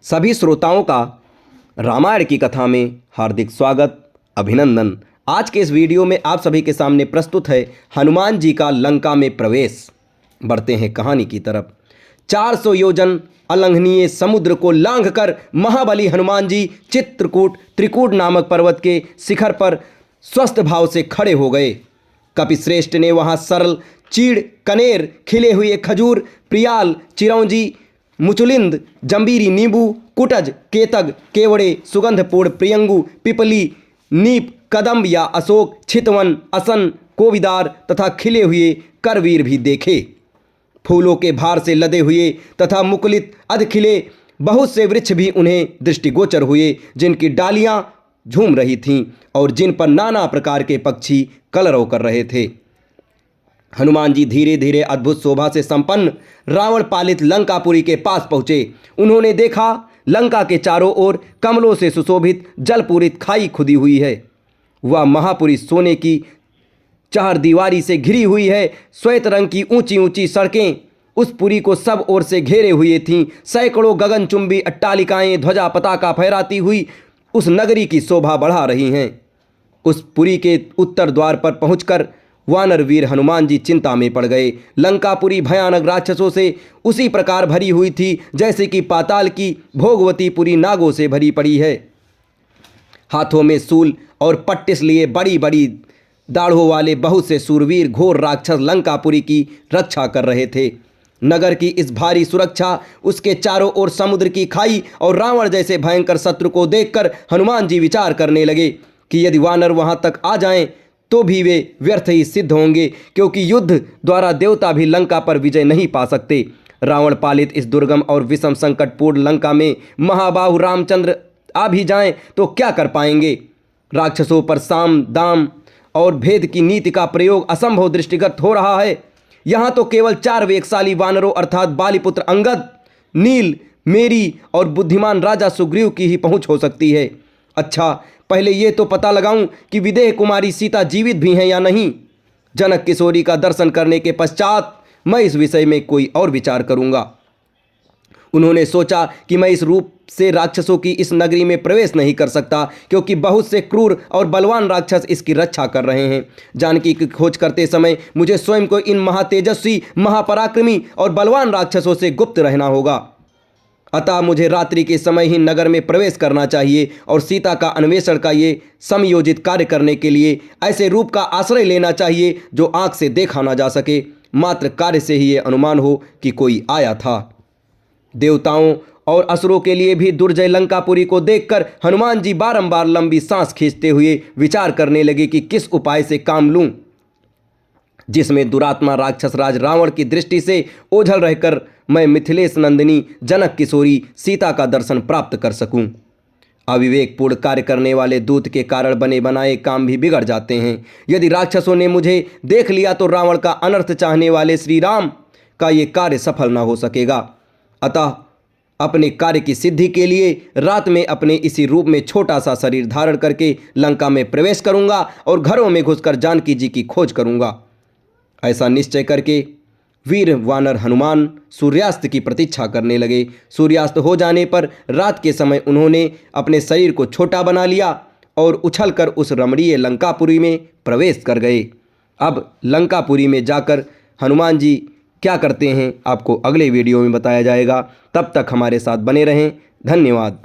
सभी श्रोताओं का रामायण की कथा में हार्दिक स्वागत, अभिनंदन। आज के इस वीडियो में आप सभी के सामने प्रस्तुत है हनुमान जी का लंका में प्रवेश। बढ़ते हैं कहानी की तरफ। 400 योजन अलंघनीय समुद्र को लांघकर महाबली हनुमान जी चित्रकूट त्रिकूट नामक पर्वत के शिखर पर स्वस्थ भाव से खड़े हो गए। कपिश्रेष्ठ ने वहां सरल चीड़, कनेर, खिले हुए खजूर, प्रियाल, चिरौंजी, मुचुलिंद, जंबीरी, नींबू, कुटज, केतक, केवड़े, सुगंधपूर्ण प्रियंगु, पिपली, नीप, कदम्ब या अशोक, छितवन, असन, कोविदार तथा खिले हुए करवीर भी देखे। फूलों के भार से लदे हुए तथा मुकुलित अधखिले बहुत से वृक्ष भी उन्हें दृष्टिगोचर हुए, जिनकी डालियां झूम रही थीं और जिन पर नाना प्रकार के पक्षी कलरव कर रहे थे। हनुमान जी धीरे धीरे अद्भुत शोभा से संपन्न रावण पालित लंकापुरी के पास पहुंचे। उन्होंने देखा लंका के चारों ओर कमलों से सुशोभित जलपूरित खाई खुदी हुई है। वह महापुरी सोने की चहारदीवारी से घिरी हुई है। श्वेत रंग की ऊंची ऊंची सड़कें उस पुरी को सब ओर से घेरे हुए थीं। सैकड़ों गगनचुंबी अट्टालिकाएं ध्वजा पताका फहराती हुई उस नगरी की शोभा बढ़ा रही हैं। उस पुरी के उत्तर द्वार पर पहुंचकर वानर वीर हनुमान जी चिंता में पड़ गए। लंकापुरी भयानक राक्षसों से उसी प्रकार भरी हुई थी जैसे कि पाताल की भोगवती पुरी नागों से भरी पड़ी है। हाथों में सूल और पट्टिस लिए बड़ी बड़ी दाढ़ों वाले बहुत से सूरवीर घोर राक्षस लंकापुरी की रक्षा कर रहे थे। नगर की इस भारी सुरक्षा, उसके चारों ओर समुद्र की खाई और रावण जैसे भयंकर शत्रु को देखकर हनुमान जी विचार करने लगे कि यदि वानर वहां तक आ जाएं तो भी वे व्यर्थ ही सिद्ध होंगे, क्योंकि युद्ध द्वारा देवता भी लंका पर विजय नहीं पा सकते। रावण पालित इस दुर्गम और विषम संकटपूर्ण लंका में महाबाहु रामचंद्र आ भी जाएं तो क्या कर पाएंगे। राक्षसों पर साम दाम और भेद की नीति का प्रयोग असंभव दृष्टिगत हो रहा है। यहाँ तो केवल 4 वेगशाली वानरों अर्थात बालीपुत्र अंगद, नील, मेरी और बुद्धिमान राजा सुग्रीव की ही पहुँच हो सकती है। अच्छा, पहले ये तो पता लगाऊं कि विदेह कुमारी सीता जीवित भी हैं या नहीं। जनक किशोरी का दर्शन करने के पश्चात मैं इस विषय में कोई और विचार करूंगा। उन्होंने सोचा कि मैं इस रूप से राक्षसों की इस नगरी में प्रवेश नहीं कर सकता, क्योंकि बहुत से क्रूर और बलवान राक्षस इसकी रक्षा कर रहे हैं। जानकी की खोज करते समय मुझे स्वयं को इन महातेजस्वी, महापराक्रमी और बलवान राक्षसों से गुप्त रहना होगा। अतः मुझे रात्रि के समय ही नगर में प्रवेश करना चाहिए और सीता का अन्वेषण का ये समयोजित कार्य करने के लिए ऐसे रूप का आश्रय लेना चाहिए जो आंख से देखा ना जा सके। मात्र कार्य से ही ये अनुमान हो कि कोई आया था। देवताओं और असुरों के लिए भी दुर्जय लंकापुरी को देखकर हनुमान जी बारंबार लंबी सांस खींचते हुए विचार करने लगे कि किस उपाय से काम लूं जिसमें दुरात्मा राक्षस राज रावण की दृष्टि से ओझल रहकर मैं मिथिलेश नंदिनी जनक किशोरी सीता का दर्शन प्राप्त कर सकूं। अविवेकपूर्ण कार्य करने वाले दूत के कारण बने बनाए काम भी बिगड़ जाते हैं। यदि राक्षसों ने मुझे देख लिया तो रावण का अनर्थ चाहने वाले श्री राम का ये कार्य सफल न हो सकेगा। अतः अपने कार्य की सिद्धि के लिए रात में अपने इसी रूप में छोटा सा शरीर धारण करके लंका में प्रवेश करूंगा और घरों में घुसकर जानकी जी की खोज करूंगा। ऐसा निश्चय करके वीर वानर हनुमान सूर्यास्त की प्रतीक्षा करने लगे। सूर्यास्त हो जाने पर रात के समय उन्होंने अपने शरीर को छोटा बना लिया और उछलकर उस रमणीय लंकापुरी में प्रवेश कर गए। अब लंकापुरी में जाकर हनुमान जी क्या करते हैं आपको अगले वीडियो में बताया जाएगा। तब तक हमारे साथ बने रहें। धन्यवाद।